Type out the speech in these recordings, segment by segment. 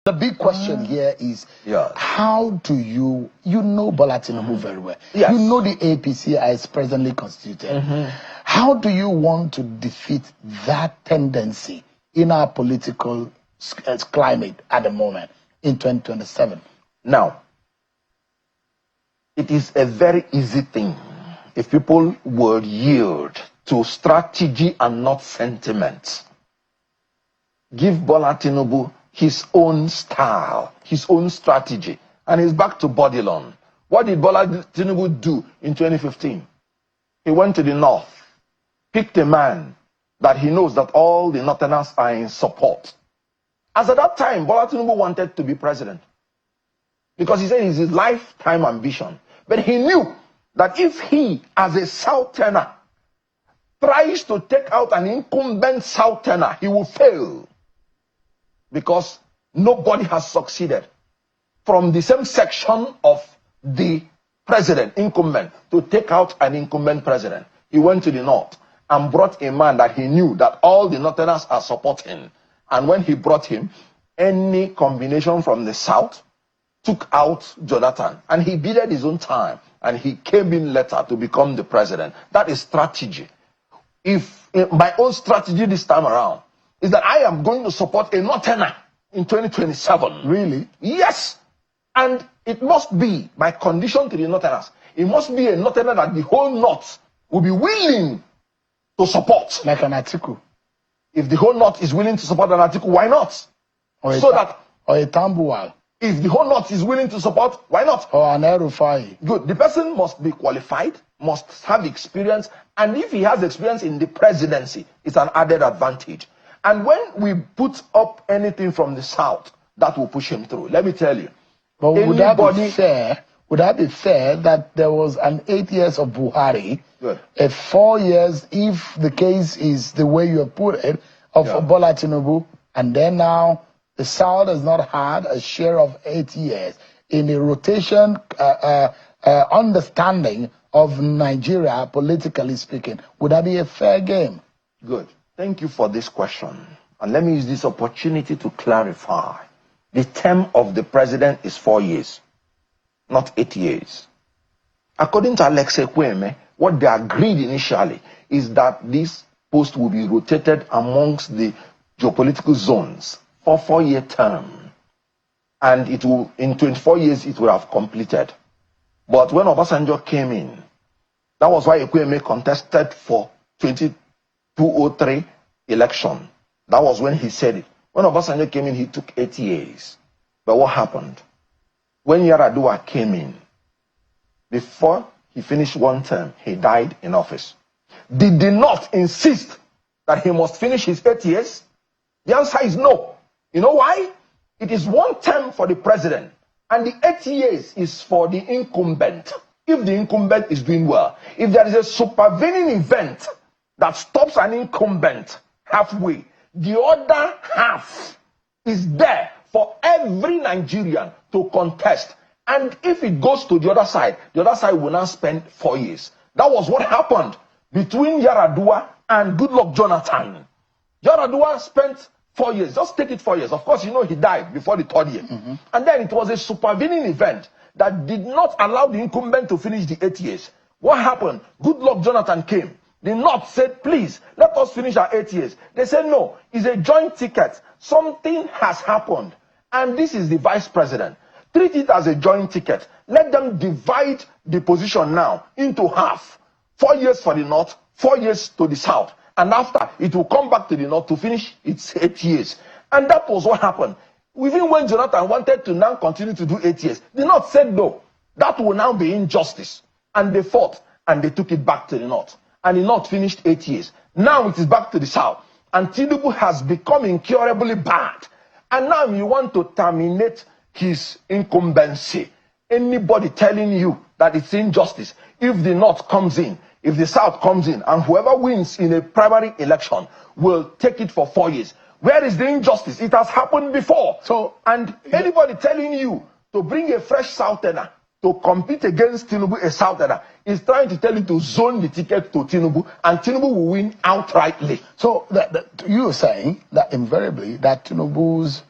The big question here is, how do you know Bola Tinubu very well. Yes. You know the APC as presently constituted. How do you want to defeat that tendency in our political climate at the moment in 2027? Now, it is a very easy thing if people would yield to strategy and not sentiment. Give Bola Tinubu his own style, his own strategy, and he's back to Bodilon. What did Bola Tinubu do in 2015? He went to the north, picked a man that he knows that all the northerners are in support. As at that time, Bola Tinubu wanted to be president because he said it's his lifetime ambition. But he knew that if he, as a southerner, tries to take out an incumbent southerner, he will fail. Because nobody has succeeded from the same section of the president, incumbent, to take out an incumbent president. He went to the north and brought a man that he knew that all the northerners are supporting. And when he brought him, any combination from the south took out Jonathan. And he bided his own time. And he came in later to become the president. That is strategy. If my own strategy this time around is that I am going to support a northerner in 2027. Really? Yes. And it must be my condition to the northerners. It must be a northerner that the whole north will be willing to support. Like an Atiku. If the whole north is willing to support an Atiku, why not? Or a Tambuwal. If the whole north is willing to support, why not? Or an Erufai. Good. The person must be qualified, must have experience, and if he has experience in the presidency, it's an added advantage. And when we put up anything from the south, that will push him through. Let me tell you. But would that be fair? Would that be fair that there was an 8 years of Buhari, a 4 years, if the case is the way you have put it, of Bola Tinubu, and then now the south has not had a share of 8 years in the rotation understanding of Nigeria, politically speaking? Would that be a fair game? Good. Thank you for this question. And let me use this opportunity to clarify. The term of the president is 4 years, not 8 years. According to Alex Ekweme, what they agreed initially is that this post will be rotated amongst the geopolitical zones for 4-year term. And it will, in 24 years, it will have completed. But when Obasanjo came in, that was why Ekweme contested for 2003 election. That was when he said it. When Obasanjo came in, he took 8 years. But what happened? When Yaradua came in, before he finished one term, he died in office. Did they not insist that he must finish his 8 years? The answer is no. You know why? It is one term for the president, and the 8 years is for the incumbent. If the incumbent is doing well, if there is a supervening event that stops an incumbent halfway, the other half is there for every Nigerian to contest. And if it goes to the other side will now spend 4 years. That was what happened between Yaradua and Goodluck Jonathan. Yaradua spent 4 years. Just take it 4 years. Of course, you know he died before the 3rd year. And then it was a supervening event that did not allow the incumbent to finish the 8 years. What happened? Goodluck Jonathan came. The North said, please, let us finish our 8 years. They said, no, it's a joint ticket. Something has happened. And this is the vice president. Treat it as a joint ticket. Let them divide the position now into half. 4 years for the North, 4 years to the South. And after, it will come back to the North to finish its 8 years. And that was what happened. Even when Jonathan wanted to now continue to do 8 years, the North said no. That will now be injustice. And they fought, and they took it back to the North. And the North finished 8 years. Now it is back to the South. And Tinubu has become incurably bad. And now you want to terminate his incumbency. Anybody telling you that it's injustice, if the North comes in, if the South comes in, and whoever wins in a primary election will take it for 4 years. Where is the injustice? It has happened before. And anybody telling you to bring a fresh Southerner to compete against Tinubu, a Southerner, is trying to tell you to zone the ticket to Tinubu, and Tinubu will win outrightly. So you are saying that invariably that Tinubu's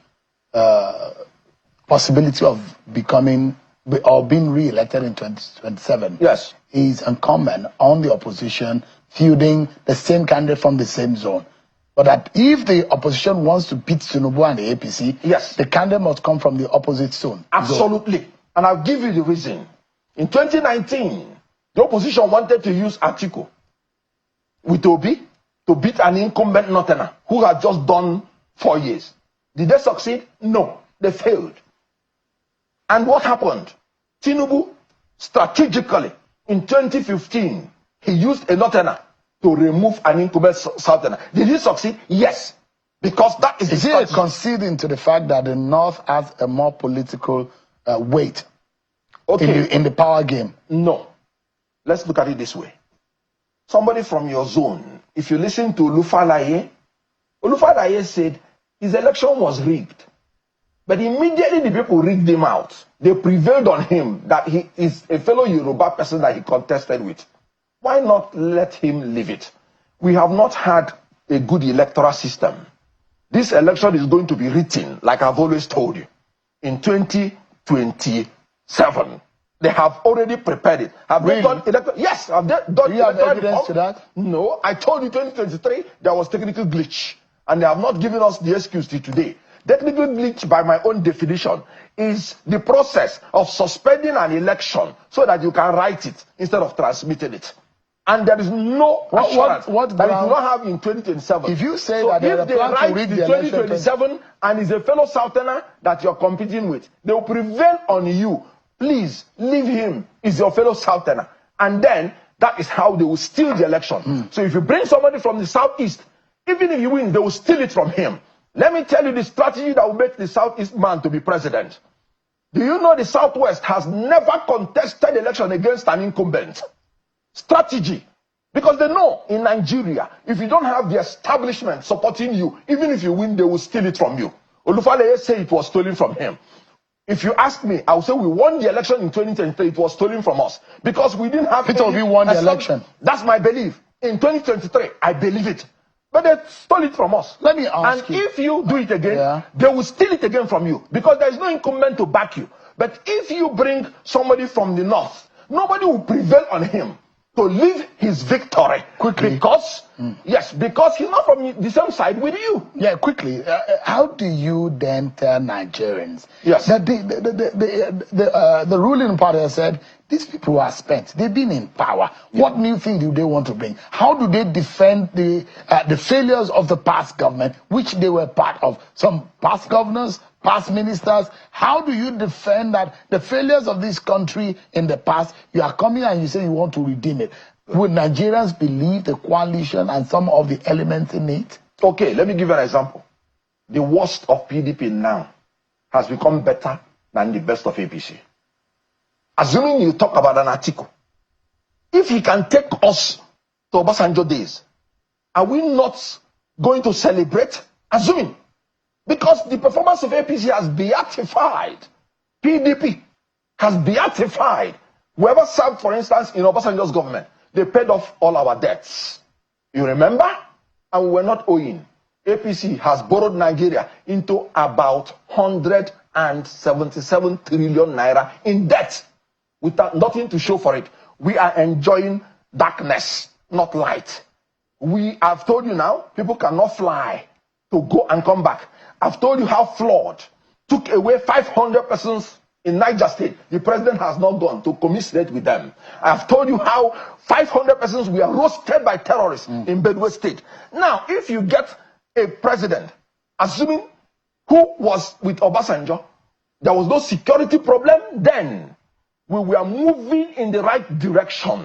possibility of becoming or being re-elected in 2027, yes, is incumbent on the opposition fielding the same candidate from the same zone. But that if the opposition wants to beat Tinubu and the APC, yes, the candidate must come from the opposite zone. Absolutely. And I'll give you the reason. In 2019, the opposition wanted to use Atiku with Obi to beat an incumbent Northerner who had just done 4 years. Did they succeed? No, they failed. And what happened? Tinubu, strategically, in 2015, he used a Northerner to remove an incumbent Southerner. Did he succeed? Yes. Because that is he conceding to the fact that the North has a more political weight in the power game? No. Let's look at it this way. Somebody from your zone, if you listen to Olufalaye said his election was rigged. But immediately the people rigged him out. They prevailed on him that he is a fellow Yoruba person that he contested with. Why not let him leave it? We have not had a good electoral system. This election is going to be written, like I've always told you, in 2027. They have already prepared it. Have really? they done electoral? Yes, have they done. Do you have evidence to that? No, I told you 2023 there was technical glitch, and they have not given us the excuse till today. Technical glitch, by my own definition, is the process of suspending an election so that you can write it instead of transmitting it. And there is no assurance that it will not have in 2027. If you say so that if they write the 2027 and is a fellow Southerner that you're competing with, they will prevail on you. Please leave him. He's your fellow Southerner. And then that is how they will steal the election. So if you bring somebody from the Southeast, even if you win, they will steal it from him. Let me tell you the strategy that will make the Southeast man to be president. Do you know the Southwest has never contested election against an incumbent? Strategy. Because they know in Nigeria, if you don't have the establishment supporting you, even if you win, they will steal it from you. Olufalaye said it was stolen from him. If you ask me, I will say we won the election in 2023. It was stolen from us because we didn't have. Peter Obi won the election. That's my belief. In 2023, I believe it. But they stole it from us. Let me ask you. And if you do it again, they will steal it again from you because there is no incumbent to back you. But if you bring somebody from the North, nobody will prevail on him to leave his victory quickly. Because yes, because he's not from the same side with you. Yeah, quickly. How do you then tell Nigerians that the ruling party has said these people are spent, they've been in power? What new thing do they want to bring? How do they defend the failures of the past government, which they were part of? Some past governors, past ministers. How do you defend that the failures of this country in the past, you are coming and you say you want to redeem it? Would Nigerians believe the coalition and some of the elements in it? Okay, let me give you an example. The worst of PDP now has become better than the best of APC. Assuming you talk about an article, if he can take us to Obasanjo days, are we not going to celebrate? Assuming. Because the performance of APC has beatified. PDP has beatified. Whoever served, for instance, in Obasanjo's government, they paid off all our debts. You remember? And we were not owing. APC has borrowed Nigeria into about 177 trillion naira in debt without nothing to show for it. We are enjoying darkness, not light. I've told you now, people cannot fly to go and come back. I've told you how flood took away 500 persons in Niger State. The president has not gone to commiserate with them. I've told you how 500 persons were roasted by terrorists in Benue State. Now, if you get a president, assuming who was with Obasanjo, there was no security problem then. We were moving in the right direction.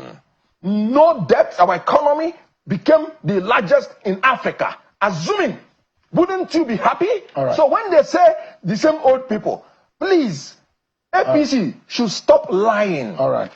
No debt, our economy became the largest in Africa. Assuming, wouldn't you be happy? Right. So when they say the same old people, please, APC should stop lying. All right.